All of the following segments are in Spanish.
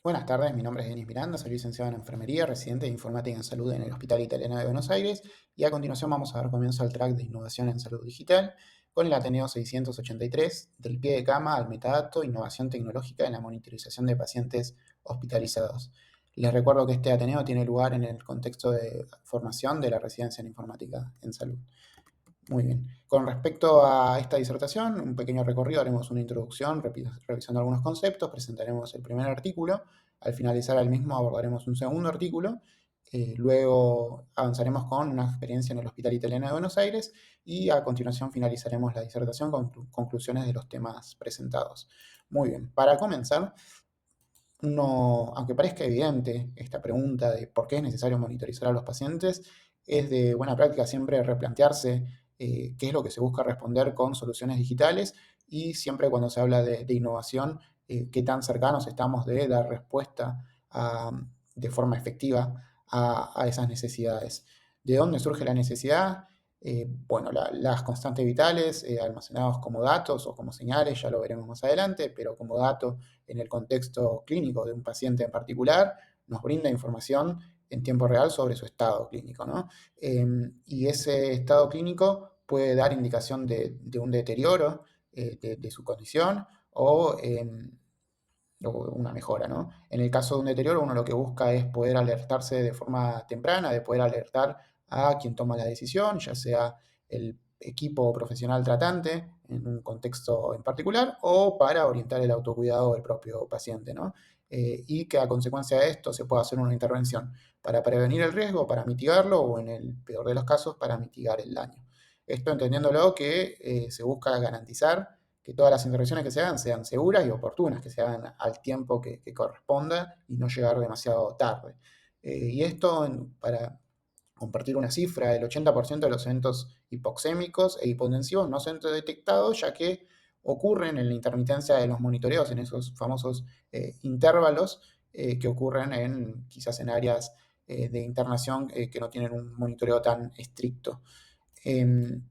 Buenas tardes, mi nombre es Denis Miranda, soy licenciado en Enfermería, residente de Informática en Salud en el Hospital Italiano de Buenos Aires y a continuación vamos a dar comienzo al track de Innovación en Salud Digital con el Ateneo 683, del pie de cama al metadato, innovación tecnológica en la monitorización de pacientes hospitalizados. Les recuerdo que este Ateneo tiene lugar en el contexto de formación de la residencia en Informática en Salud. Muy bien. Con respecto a esta disertación, un pequeño recorrido, haremos una introducción revisando algunos conceptos, presentaremos el primer artículo, al finalizar el mismo abordaremos un segundo artículo, luego avanzaremos con una experiencia en el Hospital Italiano de Buenos Aires y a continuación finalizaremos la disertación con conclusiones de los temas presentados. Muy bien, para comenzar, aunque parezca evidente esta pregunta de por qué es necesario monitorizar a los pacientes, es de buena práctica siempre replantearse qué es lo que se busca responder con soluciones digitales y siempre cuando se habla de innovación, qué tan cercanos estamos de dar respuesta de forma efectiva a esas necesidades. ¿De dónde surge la necesidad? Bueno, las constantes vitales almacenados como datos o como señales, ya lo veremos más adelante, pero como dato en el contexto clínico de un paciente en particular, nos brinda información en tiempo real sobre su estado clínico, ¿no? Y ese estado clínico puede dar indicación de un deterioro de su condición o una mejora, ¿no? En el caso de un deterioro, uno lo que busca es poder alertarse de forma temprana, de poder alertar a quien toma la decisión, ya sea el equipo profesional tratante en un contexto en particular o para orientar el autocuidado del propio paciente, ¿no? Y que a consecuencia de esto se pueda hacer una intervención para prevenir el riesgo, para mitigarlo o en el peor de los casos para mitigar el daño. Esto entendiéndolo que se busca garantizar que todas las intervenciones que se hagan sean seguras y oportunas, que se hagan al tiempo que corresponda y no llegar demasiado tarde. Y esto, para compartir una cifra, el 80% de los eventos hipoxémicos e hipotensivos no son detectados, ya que ocurren en la intermitencia de los monitoreos, en esos famosos intervalos que ocurren quizás en áreas de internación que no tienen un monitoreo tan estricto. Em,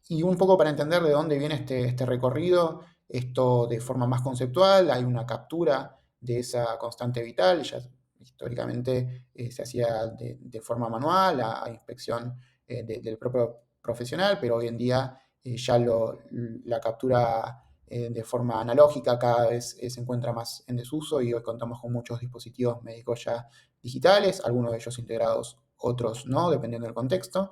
y un poco para entender de dónde viene este recorrido, esto de forma más conceptual, hay una captura de esa constante vital, ya históricamente se hacía de forma manual, a inspección del propio profesional, pero hoy en día la captura de forma analógica cada vez se encuentra más en desuso y hoy contamos con muchos dispositivos médicos ya digitales, algunos de ellos integrados, otros no, dependiendo del contexto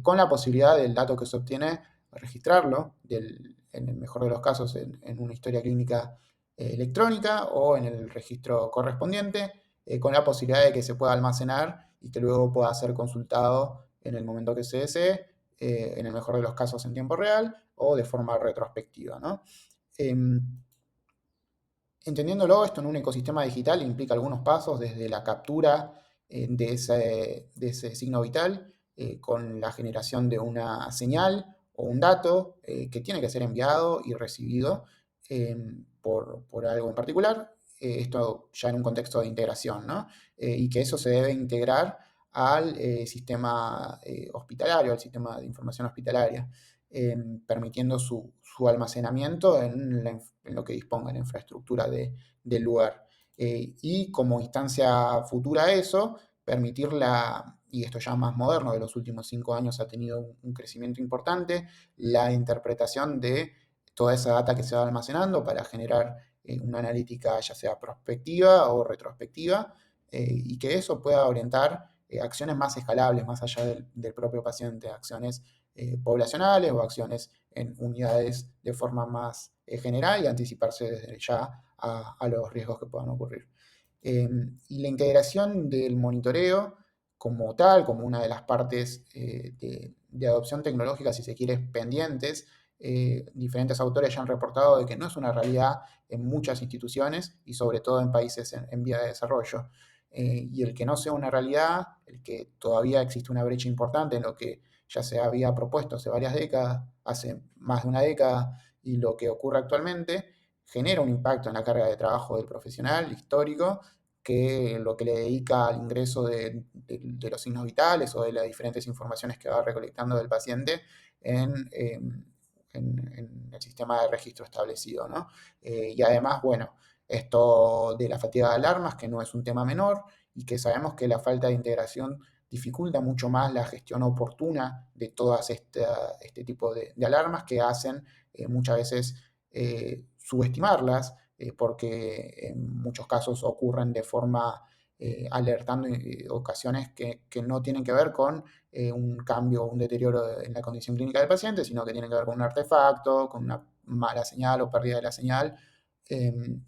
con la posibilidad del dato que se obtiene registrarlo, en el mejor de los casos en una historia clínica electrónica o en el registro correspondiente, con la posibilidad de que se pueda almacenar y que luego pueda ser consultado en el momento que se desee, en el mejor de los casos en tiempo real o de forma retrospectiva, ¿no? Em, Entendiéndolo, esto en un ecosistema digital implica algunos pasos desde la captura de ese signo vital con la generación de una señal o un dato que tiene que ser enviado y recibido por algo en particular. Esto ya en un contexto de integración, ¿no? Y que eso se debe integrar al sistema hospitalario, al sistema de información hospitalaria permitiendo su almacenamiento en lo que disponga la infraestructura del lugar. Y como instancia futura a eso, permitirla, y esto ya más moderno, de los últimos 5 años ha tenido un crecimiento importante, la interpretación de toda esa data que se va almacenando para generar una analítica ya sea prospectiva o retrospectiva, y que eso pueda orientar acciones más escalables, más allá del propio paciente, acciones poblacionales o acciones en unidades de forma más general y anticiparse desde ya a los riesgos que puedan ocurrir. Y la integración del monitoreo como tal, como una de las partes de adopción tecnológica, si se quiere, pendientes, diferentes autores ya han reportado de que no es una realidad en muchas instituciones y sobre todo en países en vía de desarrollo. Y el que no sea una realidad, el que todavía existe una brecha importante en lo que ya se había propuesto hace varias décadas, hace más de una década, y lo que ocurre actualmente, genera un impacto en la carga de trabajo del profesional histórico, que lo que le dedica al ingreso de los signos vitales o de las diferentes informaciones que va recolectando del paciente en el sistema de registro establecido, ¿no? Y además, bueno, Esto de la fatiga de alarmas, que no es un tema menor, y que sabemos que la falta de integración dificulta mucho más la gestión oportuna de todas este tipo de alarmas que hacen muchas veces subestimarlas, porque en muchos casos ocurren de forma alertando ocasiones que no tienen que ver con un cambio o un deterioro en la condición clínica del paciente, sino que tienen que ver con un artefacto, con una mala señal o pérdida de la señal,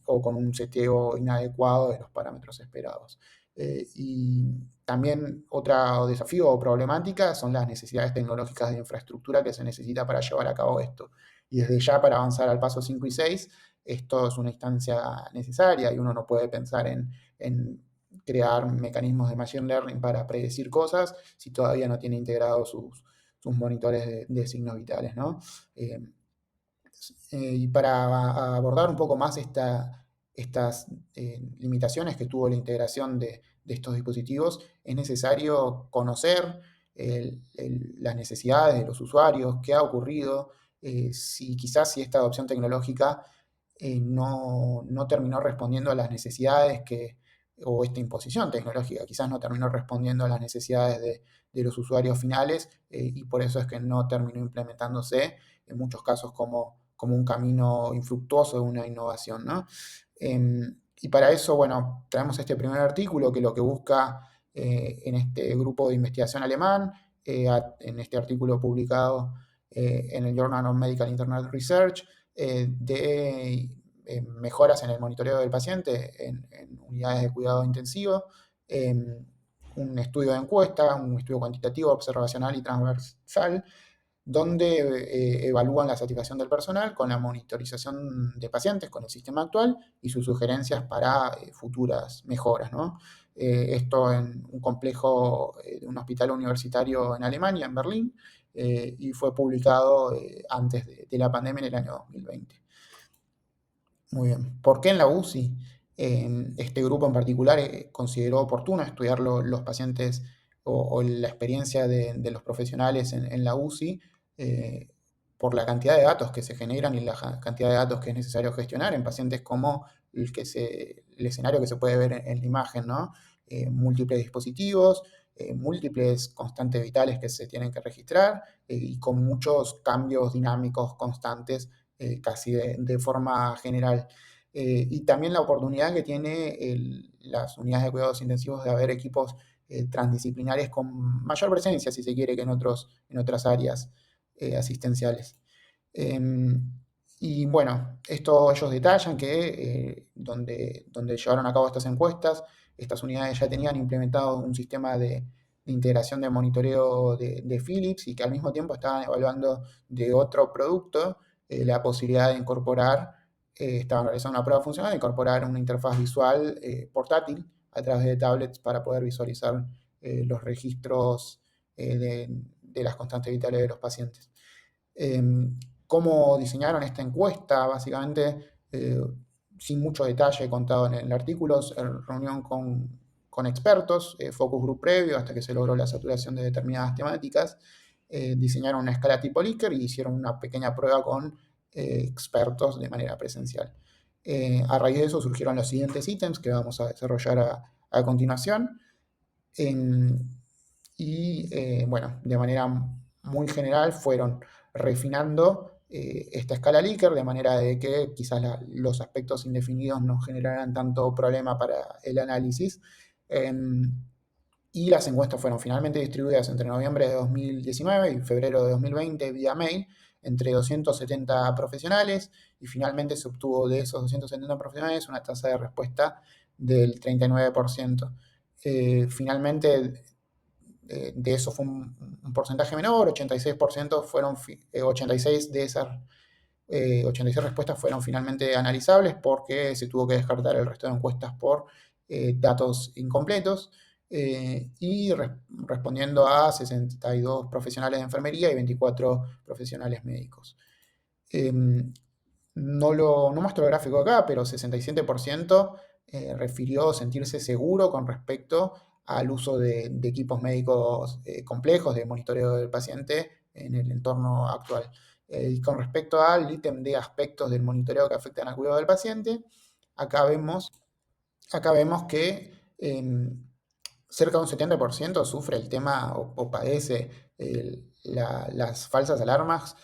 o con un seteo inadecuado de los parámetros esperados. Y también otro desafío o problemática son las necesidades tecnológicas de infraestructura que se necesita para llevar a cabo esto. Y desde ya para avanzar al paso 5 y 6, esto es una instancia necesaria y uno no puede pensar en crear mecanismos de machine learning para predecir cosas si todavía no tiene integrados sus monitores de signos vitales, ¿no? Eh, y para abordar un poco más estas limitaciones que tuvo la integración de estos dispositivos, es necesario conocer las necesidades de los usuarios, qué ha ocurrido, si quizás si esta adopción tecnológica no terminó respondiendo a las necesidades o esta imposición tecnológica quizás no terminó respondiendo a las necesidades de los usuarios finales, y por eso es que no terminó implementándose en muchos casos como un camino infructuoso de una innovación, ¿no? Y para eso, bueno, traemos este primer artículo que lo que busca en este grupo de investigación alemán, en este artículo publicado en el Journal of Medical Internet Research, de mejoras en el monitoreo del paciente en unidades de cuidado intensivo, un estudio de encuesta, un estudio cuantitativo, observacional y transversal, donde evalúan la satisfacción del personal con la monitorización de pacientes con el sistema actual y sus sugerencias para futuras mejoras, ¿no? Esto en un complejo de un hospital universitario en Alemania, en Berlín, y fue publicado antes de la pandemia en el año 2020. Muy bien. ¿Por qué en la UCI? Este grupo en particular consideró oportuno estudiar los pacientes o la experiencia de los profesionales en la UCI, eh, por la cantidad de datos que se generan y la cantidad de datos que es necesario gestionar en pacientes como el escenario que se puede ver en la imagen, ¿no? Múltiples dispositivos, múltiples constantes vitales que se tienen que registrar, y con muchos cambios dinámicos constantes, casi de forma general. Y también la oportunidad que tiene las unidades de cuidados intensivos de haber equipos transdisciplinares con mayor presencia, si se quiere, que en otras áreas asistenciales. Y bueno, esto ellos detallan que donde llevaron a cabo estas encuestas, estas unidades ya tenían implementado un sistema de integración de monitoreo de Philips, y que al mismo tiempo estaban evaluando de otro producto la posibilidad de incorporar, estaban realizando una prueba funcional, de incorporar una interfaz visual portátil a través de tablets para poder visualizar los registros de las constantes vitales de los pacientes. ¿Cómo diseñaron esta encuesta? Básicamente, sin mucho detalle contado en el artículo, reunión con expertos, focus group previo hasta que se logró la saturación de determinadas temáticas, diseñaron una escala tipo Likert y hicieron una pequeña prueba con expertos de manera presencial. A raíz de eso surgieron los siguientes ítems que vamos a desarrollar a continuación. Y bueno, de manera muy general fueron refinando esta escala Likert de manera de que quizás los aspectos indefinidos no generaran tanto problema para el análisis. Y las encuestas fueron finalmente distribuidas entre noviembre de 2019 y febrero de 2020 vía mail entre 270 profesionales, y finalmente se obtuvo de esos 270 profesionales una tasa de respuesta del 39%. Finalmente, de eso fue un porcentaje menor, 86% 86 de esas 86 respuestas fueron finalmente analizables porque se tuvo que descartar el resto de encuestas por datos incompletos, y respondiendo a 62 profesionales de enfermería y 24 profesionales médicos. No muestro el gráfico acá, pero 67% refirió sentirse seguro con respecto al uso de equipos médicos complejos de monitoreo del paciente en el entorno actual. Y con respecto al ítem de aspectos del monitoreo que afectan al cuidado del paciente, acá vemos, acá vemos que cerca de un 70% sufre el tema o padece las falsas alarmas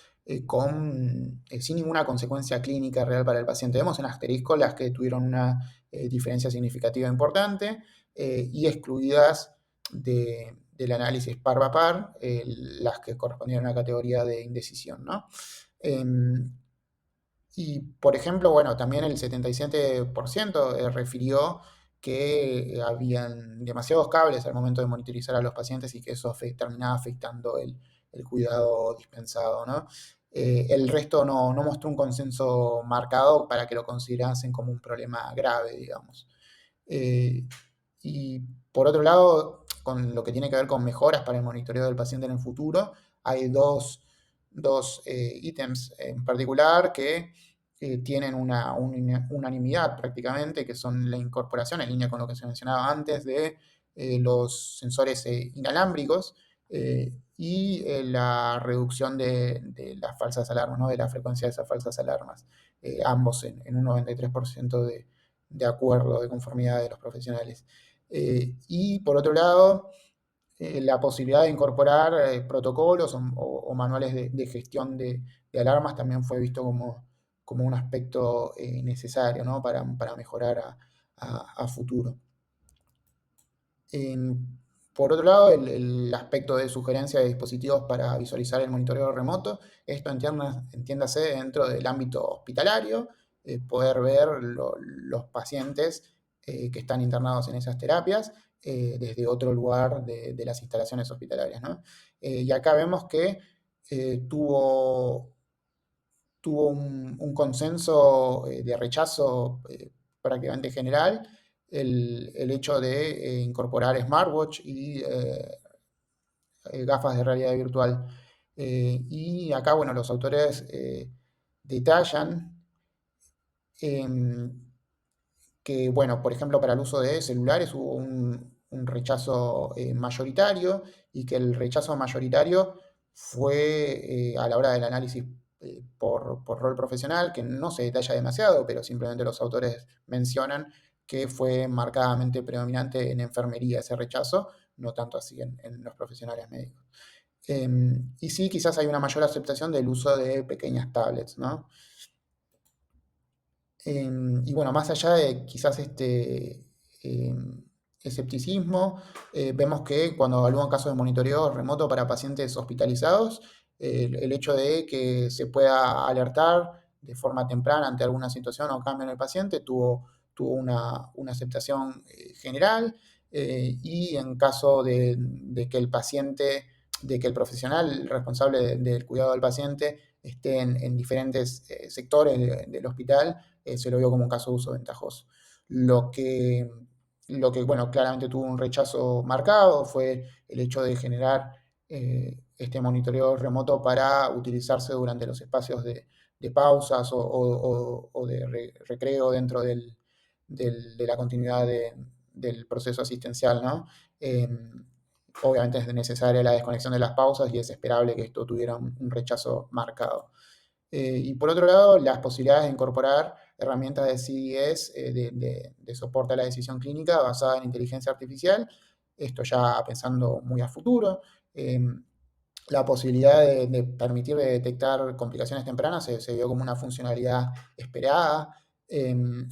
sin ninguna consecuencia clínica real para el paciente. Vemos en asterisco las que tuvieron una diferencia significativa importante y excluidas del análisis par a par, las que correspondían a una categoría de indecisión, ¿no? Y, por ejemplo, bueno, también el 77% refirió que habían demasiados cables al momento de monitorizar a los pacientes y que eso terminaba afectando el cuidado dispensado, ¿no? El resto no mostró un consenso marcado para que lo considerasen como un problema grave, digamos. Eh, y por otro lado, con lo que tiene que ver con mejoras para el monitoreo del paciente en el futuro, hay dos ítems en particular que tienen una unanimidad prácticamente, que son la incorporación, en línea con lo que se mencionaba antes, de los sensores inalámbricos y la reducción de las falsas alarmas, ¿no? De la frecuencia de esas falsas alarmas, ambos en un 93% de acuerdo, de conformidad de los profesionales. Y por otro lado, la posibilidad de incorporar protocolos o manuales de gestión de alarmas también fue visto como un aspecto necesario, ¿no? Para mejorar a futuro. Por otro lado, el aspecto de sugerencia de dispositivos para visualizar el monitoreo remoto, esto entiéndase dentro del ámbito hospitalario, poder ver los pacientes que están internados en esas terapias desde otro lugar de las instalaciones hospitalarias, ¿no? Y acá vemos que tuvo un consenso de rechazo prácticamente general el hecho de incorporar smartwatch y gafas de realidad virtual. Y acá, bueno, los autores detallan que, bueno, por ejemplo, para el uso de celulares hubo un rechazo mayoritario y que el rechazo mayoritario fue a la hora del análisis por rol profesional, que no se detalla demasiado, pero simplemente los autores mencionan que fue marcadamente predominante en enfermería ese rechazo, no tanto así en los profesionales médicos. Y sí, quizás hay una mayor aceptación del uso de pequeñas tablets, ¿no? Y bueno, más allá de quizás este escepticismo, vemos que cuando evalúan casos de monitoreo remoto para pacientes hospitalizados, el hecho de que se pueda alertar de forma temprana ante alguna situación o cambio en el paciente tuvo una aceptación general y en caso de que el paciente, de que el profesional responsable del cuidado del paciente esté en diferentes sectores del hospital, se lo vio como un caso de uso ventajoso. Lo que, bueno, claramente tuvo un rechazo marcado fue el hecho de generar este monitoreo remoto para utilizarse durante los espacios de pausas o de recreo dentro de la continuidad del proceso asistencial, ¿no? Obviamente es necesaria la desconexión de las pausas y es esperable que esto tuviera un rechazo marcado. Y por otro lado, las posibilidades de incorporar herramientas de CDS de soporte a la decisión clínica basada en inteligencia artificial, esto ya pensando muy a futuro. La posibilidad de permitir detectar complicaciones tempranas se vio como una funcionalidad esperada,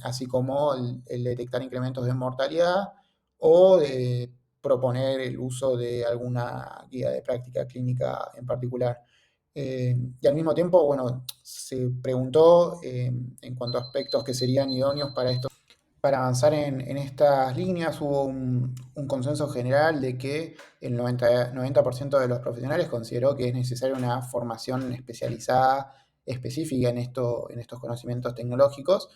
así como el detectar incrementos de mortalidad o de proponer el uso de alguna guía de práctica clínica en particular. Y al mismo tiempo, bueno, se preguntó en cuanto a aspectos que serían idóneos para avanzar en estas líneas. Hubo un consenso general de que el 90% de los profesionales consideró que es necesaria una formación especializada, específica en estos conocimientos tecnológicos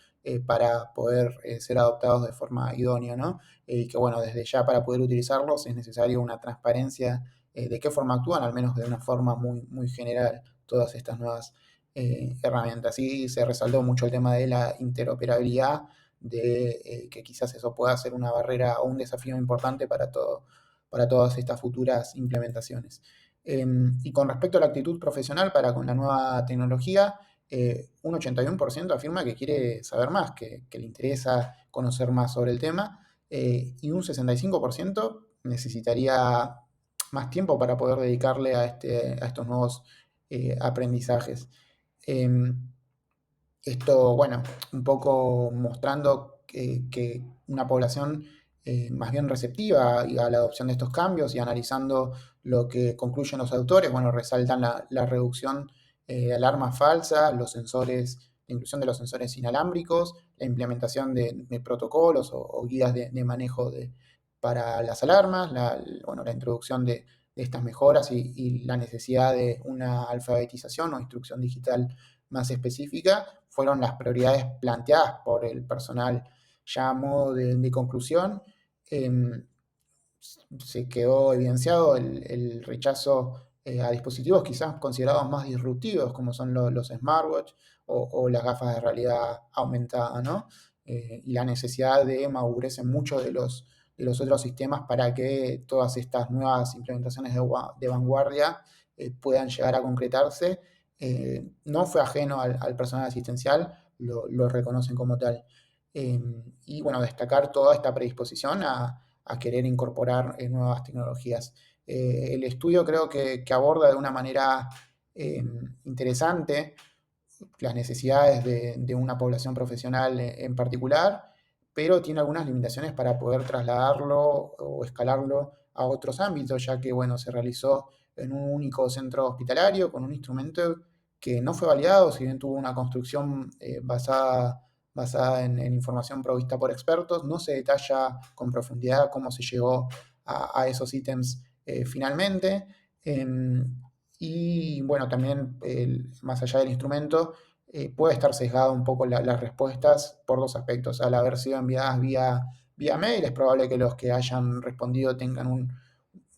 para poder ser adoptados de forma idónea, ¿no? Y que, bueno, desde ya para poder utilizarlos es necesario una transparencia de qué forma actúan, al menos de una forma muy general, todas estas nuevas herramientas. Y se resaltó mucho el tema de la interoperabilidad, de que quizás eso pueda ser una barrera o un desafío importante para todas estas futuras implementaciones. Y con respecto a la actitud profesional para con la nueva tecnología, un 81% afirma que quiere saber más, que le interesa conocer más sobre el tema, y un 65% necesitaría más tiempo para poder dedicarle a estos nuevos aprendizajes. Em, Esto, bueno, un poco mostrando que una población más bien receptiva a la adopción de estos cambios, y analizando lo que concluyen los autores, bueno, resaltan la reducción de alarmas falsas, los sensores, la inclusión de los sensores inalámbricos, la implementación de protocolos o guías de manejo para las alarmas, bueno, la introducción de estas mejoras y la necesidad de una alfabetización o instrucción digital más específica fueron las prioridades planteadas por el personal. Ya a modo de conclusión, eh, se quedó evidenciado el rechazo a dispositivos quizás considerados más disruptivos, como son los smartwatch o las gafas de realidad aumentada, ¿no? Y la necesidad de madurez en muchos de los otros sistemas para que todas estas nuevas implementaciones de vanguardia puedan llegar a concretarse. No fue ajeno al personal asistencial, lo reconocen como tal. Eh, y bueno, destacar toda esta predisposición a querer incorporar nuevas tecnologías. El estudio creo que aborda de una manera eh, interesante las necesidades de una población profesional en particular, pero tiene algunas limitaciones para poder trasladarlo o escalarlo a otros ámbitos, ya que bueno, se realizó en un único centro hospitalario con un instrumento que no fue validado, si bien tuvo una construcción basada en información provista por expertos. No se detalla con profundidad cómo se llegó a esos ítems finalmente. Y bueno, también más allá del instrumento, puede estar sesgado un poco las respuestas por dos aspectos. Al haber sido enviadas vía mail, es probable que los que hayan respondido tengan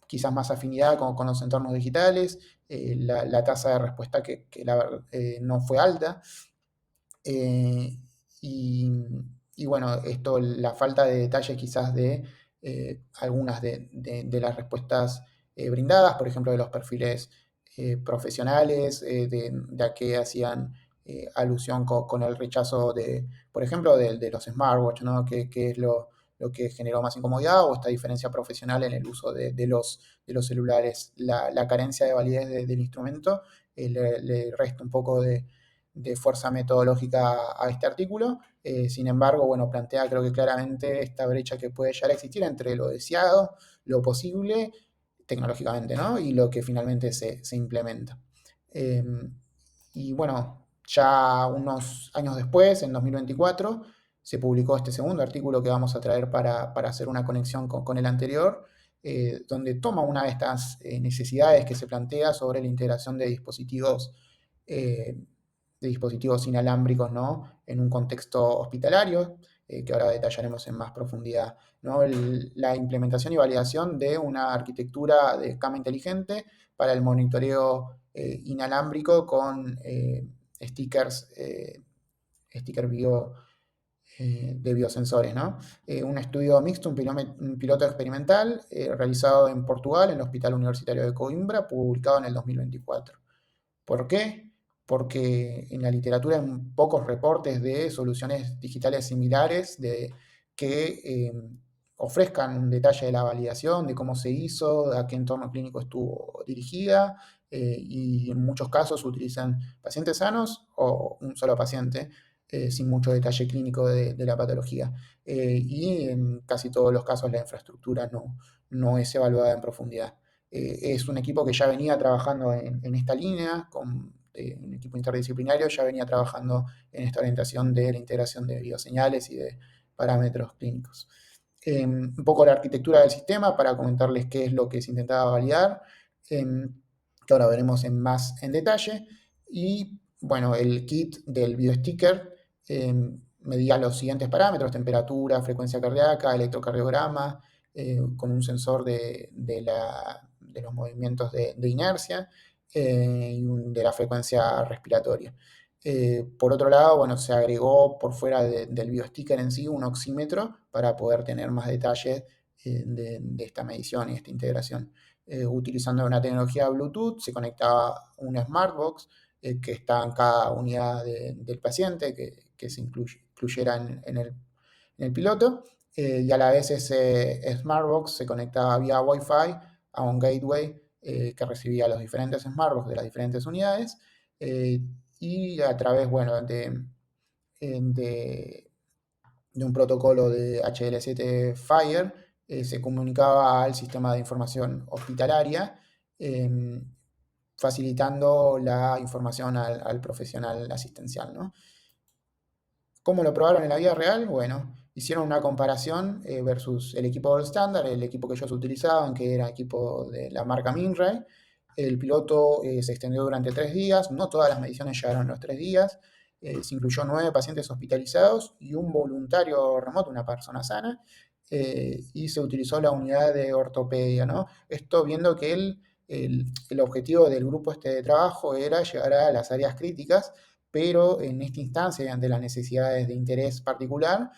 quizás más afinidad con los entornos digitales. La tasa de respuesta que no fue alta. Eh, y, y bueno, esto, la falta de detalles quizás de algunas de las respuestas brindadas, por ejemplo, de los perfiles profesionales, de a qué hacían alusión con el rechazo por ejemplo, de los smartwatch, ¿no? Que es lo que generó más incomodidad, o esta diferencia profesional en el uso de los celulares. La carencia de validez del instrumento le resta un poco de fuerza metodológica a este artículo. Sin embargo, bueno, plantea creo que claramente esta brecha que puede llegar a existir entre lo deseado, lo posible tecnológicamente, ¿no? Y lo que finalmente se implementa. Eh, y bueno, ya unos años después, en 2024, se publicó este segundo artículo que vamos a traer para hacer una conexión con el anterior, donde toma una de estas necesidades que se plantea sobre la integración eh, de dispositivos inalámbricos, ¿no? En un contexto hospitalario, que ahora detallaremos en más profundidad, ¿no? La implementación y validación de una arquitectura de cama inteligente para el monitoreo inalámbrico con stickers, sticker de biosensores, ¿no? Un estudio mixto, un piloto experimental realizado en Portugal, en el Hospital Universitario de Coimbra, publicado en el 2024. ¿Por qué? Porque en la literatura hay pocos reportes de soluciones digitales similares que ofrezcan un detalle de la validación, de cómo se hizo, a qué entorno clínico estuvo dirigida, y en muchos casos utilizan pacientes sanos o un solo paciente, sin mucho detalle clínico de la patología. Y en casi todos los casos la infraestructura no es evaluada en profundidad. Es un equipo que ya venía trabajando en esta línea, un equipo interdisciplinario, ya venía trabajando en esta orientación de la integración de bioseñales y de parámetros clínicos. Un poco la arquitectura del sistema para comentarles qué es lo que se intentaba validar, que ahora veremos más en detalle. Y bueno, el kit del biosticker medía los siguientes parámetros: temperatura, frecuencia cardíaca, electrocardiograma, con un sensor de los movimientos de inercia y de la frecuencia respiratoria. Por otro lado, bueno, se agregó por fuera del biosticker en sí un oxímetro para poder tener más detalles de esta medición y esta integración. Utilizando una tecnología Bluetooth, se conectaba una Smartbox que está en cada unidad del paciente, que se incluyera en el piloto. Y a la vez ese Smartbox se conectaba vía Wi-Fi a un gateway que recibía los diferentes Smartbox de las diferentes unidades, eh, y a través, bueno, de de un protocolo de HL7 Fire, se comunicaba al sistema de información hospitalaria, eh, facilitando la información al profesional asistencial, ¿no? ¿Cómo lo probaron en la vida real? Bueno, hicieron una comparación versus el equipo Gold Standard, el equipo que ellos utilizaban, que era equipo de la marca Minray. El piloto se extendió durante 3 días, no todas las mediciones llegaron los 3 días. Se incluyó 9 pacientes hospitalizados y un voluntario remoto, una persona sana, y se utilizó la unidad de ortopedia, ¿no? Esto viendo que el objetivo del grupo este de trabajo era llegar a las áreas críticas, pero en esta instancia y ante las necesidades de interés particular,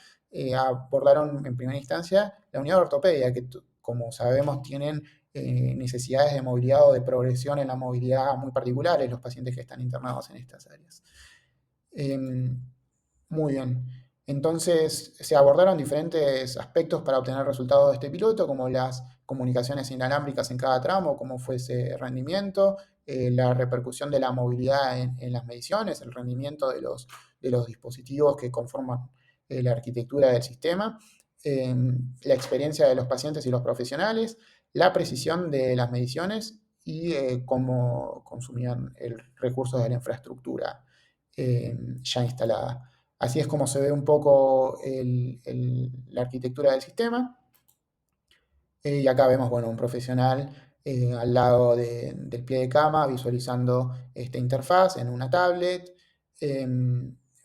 abordaron en primera instancia la unidad de ortopedia, que como sabemos tienen necesidades de movilidad o de progresión en la movilidad muy particulares los pacientes que están internados en estas áreas. Muy bien. Entonces, se abordaron diferentes aspectos para obtener resultados de este piloto, como las comunicaciones inalámbricas en cada tramo, cómo fue ese rendimiento, la repercusión de la movilidad en las mediciones, el rendimiento de los dispositivos que conforman la arquitectura del sistema, la experiencia de los pacientes y los profesionales, la precisión de las mediciones y cómo consumían el recurso de la infraestructura ya instalada. Así es como se ve un poco la arquitectura del sistema. Y acá vemos, bueno, un profesional al lado del pie de cama visualizando esta interfaz en una tablet.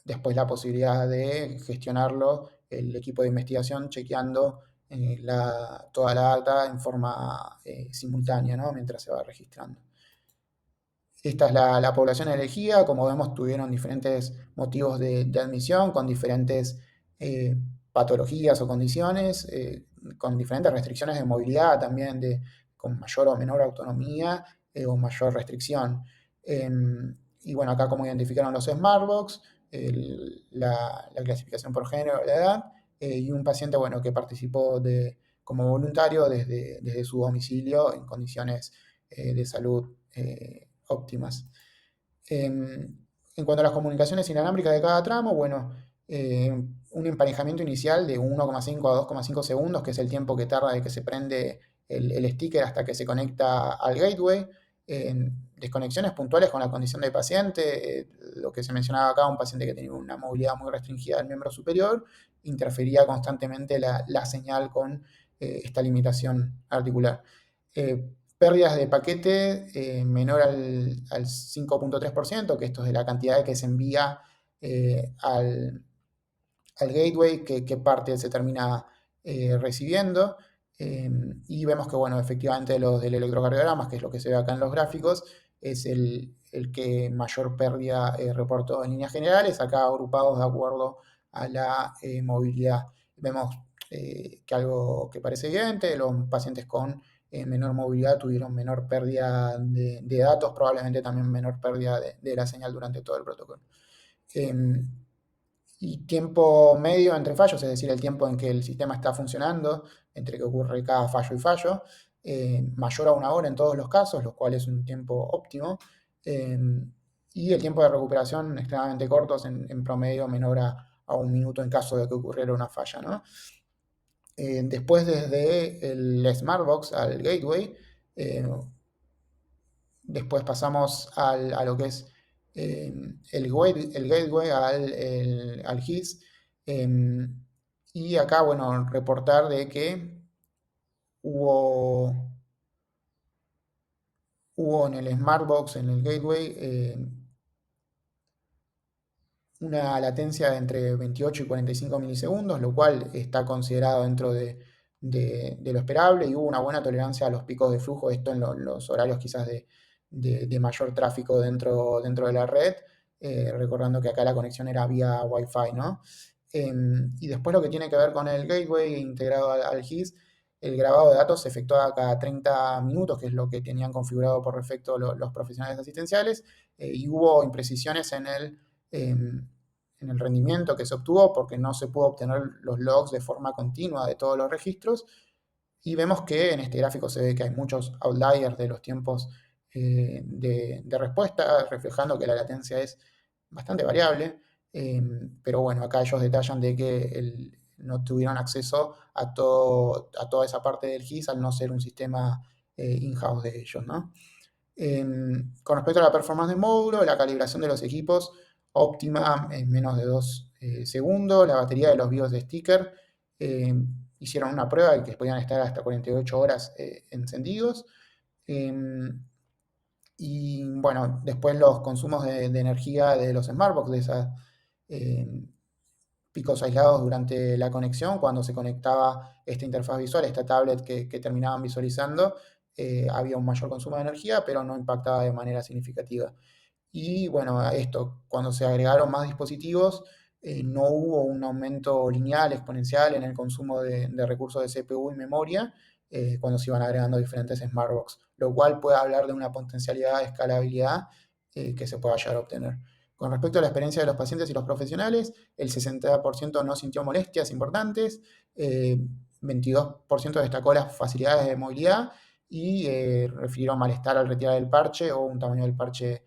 Después la posibilidad de gestionarlo, el equipo de investigación chequeando toda la data en forma simultánea, ¿no? Mientras se va registrando. Esta es la población elegida, como vemos tuvieron diferentes motivos de admisión con diferentes eh, patologías o condiciones, con diferentes restricciones de movilidad también, con mayor o menor autonomía o mayor restricción. Y bueno, acá como identificaron los Smartbox, la clasificación por género, la edad, y un paciente bueno, que participó como voluntario desde su domicilio en condiciones de salud óptimas. En cuanto a las comunicaciones inalámbricas de cada tramo, bueno, un emparejamiento inicial de 1,5 a 2,5 segundos, que es el tiempo que tarda de que se prende el sticker hasta que se conecta al gateway. Desconexiones puntuales con la condición del paciente, lo que se mencionaba acá, un paciente que tenía una movilidad muy restringida del miembro superior, interfería constantemente la señal con esta limitación articular. Pérdidas de paquete menor al 5,3%, que esto es de la cantidad que se envía al gateway, que parte se termina recibiendo. Y vemos que, bueno, efectivamente los del electrocardiograma, que es lo que se ve acá en los gráficos, es el que mayor pérdida reportó en líneas generales, acá agrupados de acuerdo a la movilidad. Vemos que algo que parece evidente, los pacientes con menor movilidad tuvieron menor pérdida de datos, probablemente también menor pérdida de la señal durante todo el protocolo. Y tiempo medio entre fallos, es decir, el tiempo en que el sistema está funcionando, entre que ocurre cada fallo y fallo, mayor a 1 hora en todos los casos, lo cual es un tiempo óptimo, y el tiempo de recuperación extremadamente cortos, en promedio menor a 1 minuto en caso de que ocurriera una falla, ¿no? Después desde el Smartbox al Gateway, después pasamos a lo que es el gateway al GIS. Y acá, bueno, reportar de que hubo, hubo en el Smartbox, en el gateway, una latencia de entre 28 y 45 milisegundos, lo cual está considerado dentro de lo esperable, y hubo una buena tolerancia a los picos de flujo, esto en los horarios quizás de mayor tráfico dentro de la red, recordando que acá la conexión era vía Wi-Fi, ¿no? Y después lo que tiene que ver con el gateway integrado al GIS, el grabado de datos se efectuaba cada 30 minutos, que es lo que tenían configurado por defecto los profesionales asistenciales, y hubo imprecisiones en el rendimiento que se obtuvo porque no se pudo obtener los logs de forma continua de todos los registros. Y vemos que en este gráfico se ve que hay muchos outliers de los tiempos de respuesta, reflejando que la latencia es bastante variable. Pero bueno, acá ellos detallan de que no tuvieron acceso a toda esa parte del GIS al no ser un sistema in-house de ellos, ¿no? Con respecto a la performance del módulo, la calibración de los equipos óptima en menos de 2 segundos, la batería de los BIOS de sticker eh, hicieron una prueba de que podían estar hasta 48 horas encendidos. Y bueno, después los consumos de energía de los Smartbox, de esas eh, picos aislados durante la conexión, cuando se conectaba esta interfaz visual, esta tablet que terminaban visualizando, había un mayor consumo de energía, pero no impactaba de manera significativa. Y bueno, a esto, cuando se agregaron más dispositivos, no hubo un aumento lineal, exponencial en el consumo de recursos de CPU y memoria cuando se iban agregando diferentes Smartbox, lo cual puede hablar de una potencialidad de escalabilidad que se pueda llegar a obtener. Con respecto a la experiencia de los pacientes y los profesionales, el 60% no sintió molestias importantes, 22% destacó las facilidades de movilidad y refirieron malestar al retirar el parche o un tamaño del parche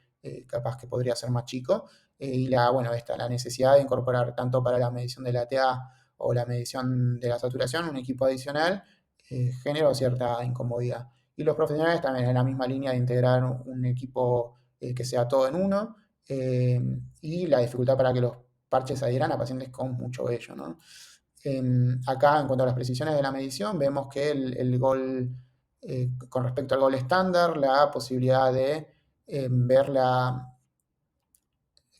capaz que podría ser más chico. Y bueno, la necesidad de incorporar tanto para la medición de la TA o la medición de la saturación un equipo adicional generó cierta incomodidad. Y los profesionales también en la misma línea de integrar un equipo que sea todo en uno y la dificultad para que los parches adhieran a pacientes con mucho vello, ¿no? Acá, en cuanto a las precisiones de la medición, vemos que el gol, con respecto al gol estándar, la posibilidad de ver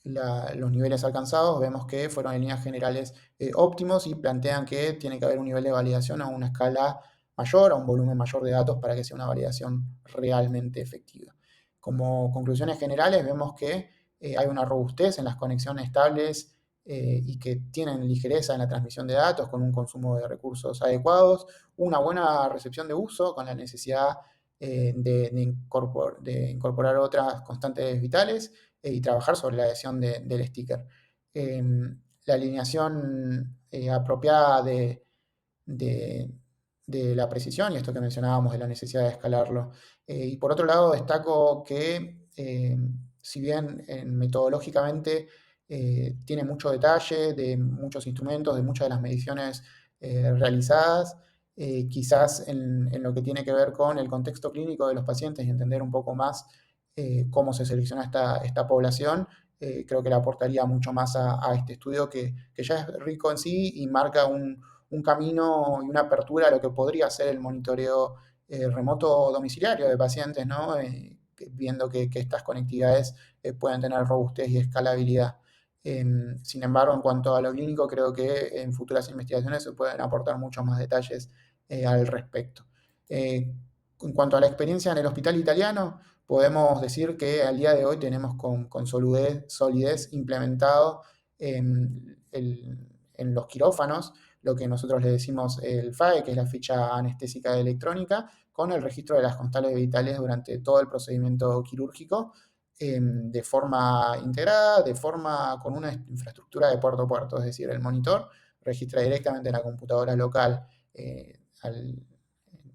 los niveles alcanzados, vemos que fueron en líneas generales óptimos y plantean que tiene que haber un nivel de validación a una escala mayor, a un volumen mayor de datos para que sea una validación realmente efectiva. Como conclusiones generales, vemos que hay una robustez en las conexiones estables y que tienen ligereza en la transmisión de datos con un consumo de recursos adecuados, una buena recepción de uso con la necesidad de incorporar otras constantes vitales y trabajar sobre la adhesión del sticker. La alineación apropiada de, de la precisión y esto que mencionábamos de la necesidad de escalarlo. Y por otro lado, destaco que si bien metodológicamente tiene mucho detalle de muchos instrumentos, de muchas de las mediciones realizadas, quizás en lo que tiene que ver con el contexto clínico de los pacientes y entender un poco más cómo se selecciona esta población, creo que le aportaría mucho más a este estudio que ya es rico en sí y marca un camino y una apertura a lo que podría ser el monitoreo remoto domiciliario de pacientes, ¿no? Viendo que estas conectividades pueden tener robustez y escalabilidad. Sin embargo, en cuanto a lo clínico, creo que en futuras investigaciones se pueden aportar muchos más detalles al respecto. En cuanto a la experiencia en el hospital italiano, podemos decir que al día de hoy tenemos con solidez implementado en los quirófanos lo que nosotros le decimos el FAE, que es la ficha anestésica electrónica, con el registro de las constantes vitales durante todo el procedimiento quirúrgico, de forma integrada, con una infraestructura de puerto a puerto, es decir, el monitor registra directamente en la computadora local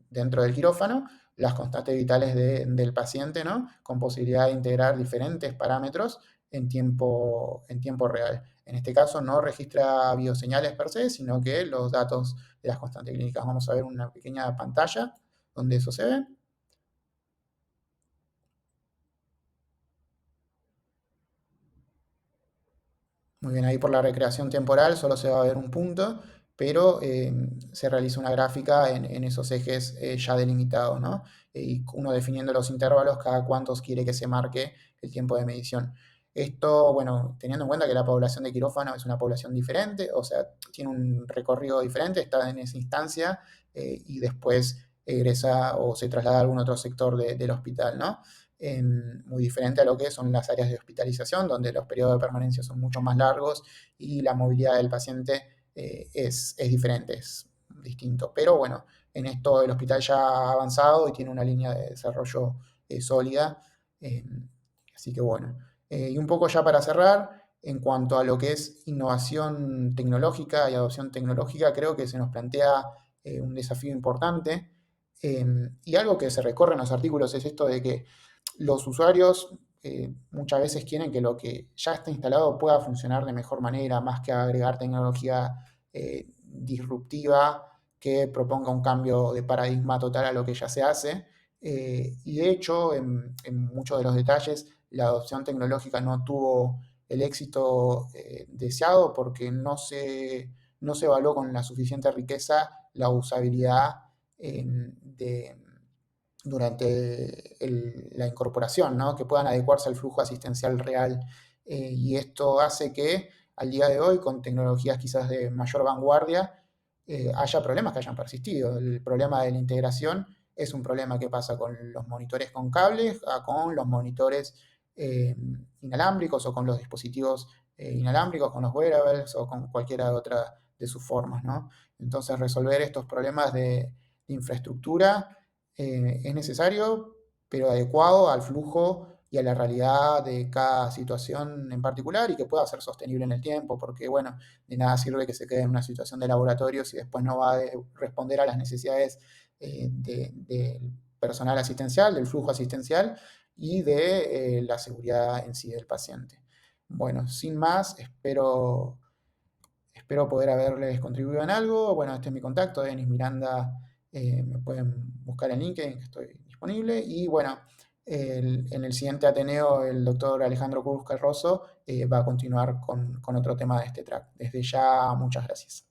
dentro del quirófano las constantes vitales del paciente, ¿no? Con posibilidad de integrar diferentes parámetros en tiempo real. En este caso no registra bioseñales per se, sino que los datos de las constantes clínicas. Vamos a ver una pequeña pantalla donde eso se ve. Muy bien, ahí por la recreación temporal solo se va a ver un punto, pero se realiza una gráfica en esos ejes ya delimitados, ¿no? Y uno definiendo los intervalos cada cuántos quiere que se marque el tiempo de medición. Esto, bueno, teniendo en cuenta que la población de quirófano es una población diferente, o sea, tiene un recorrido diferente, está en esa instancia y después egresa o se traslada a algún otro sector del hospital, ¿no? Muy diferente a lo que son las áreas de hospitalización, donde los periodos de permanencia son mucho más largos y la movilidad del paciente es diferente, es distinto. Pero bueno, en esto el hospital ya ha avanzado y tiene una línea de desarrollo sólida. Eh, Así que bueno. Y un poco ya para cerrar, en cuanto a lo que es innovación tecnológica y adopción tecnológica, creo que se nos plantea un desafío importante. Y algo que se recorre en los artículos es esto de que los usuarios muchas veces quieren que lo que ya está instalado pueda funcionar de mejor manera, más que agregar tecnología disruptiva que proponga un cambio de paradigma total a lo que ya se hace. Y de hecho, en muchos de los detalles, la adopción tecnológica no tuvo el éxito deseado porque no se evaluó con la suficiente riqueza la usabilidad de, durante la incorporación, ¿no? Que puedan adecuarse al flujo asistencial real. Y esto hace que al día de hoy, con tecnologías quizás de mayor vanguardia, haya problemas que hayan persistido. El problema de la integración es un problema que pasa con los monitores con cables, con los monitores eh, inalámbricos o con los dispositivos inalámbricos, con los wearables o con cualquiera de otra de sus formas, ¿no? Entonces, resolver estos problemas de infraestructura es necesario, pero adecuado al flujo y a la realidad de cada situación en particular y que pueda ser sostenible en el tiempo, porque bueno, de nada sirve que se quede en una situación de laboratorio si después no va a responder a las necesidades del personal asistencial, del flujo asistencial y de la seguridad en sí del paciente. Bueno, sin más, espero poder haberles contribuido en algo. Bueno, este es mi contacto, Denis Miranda, me pueden buscar en LinkedIn, que estoy disponible. Y bueno, en el siguiente Ateneo, el doctor Alejandro Cruz Carroso va a continuar con otro tema de este track. Desde ya, muchas gracias.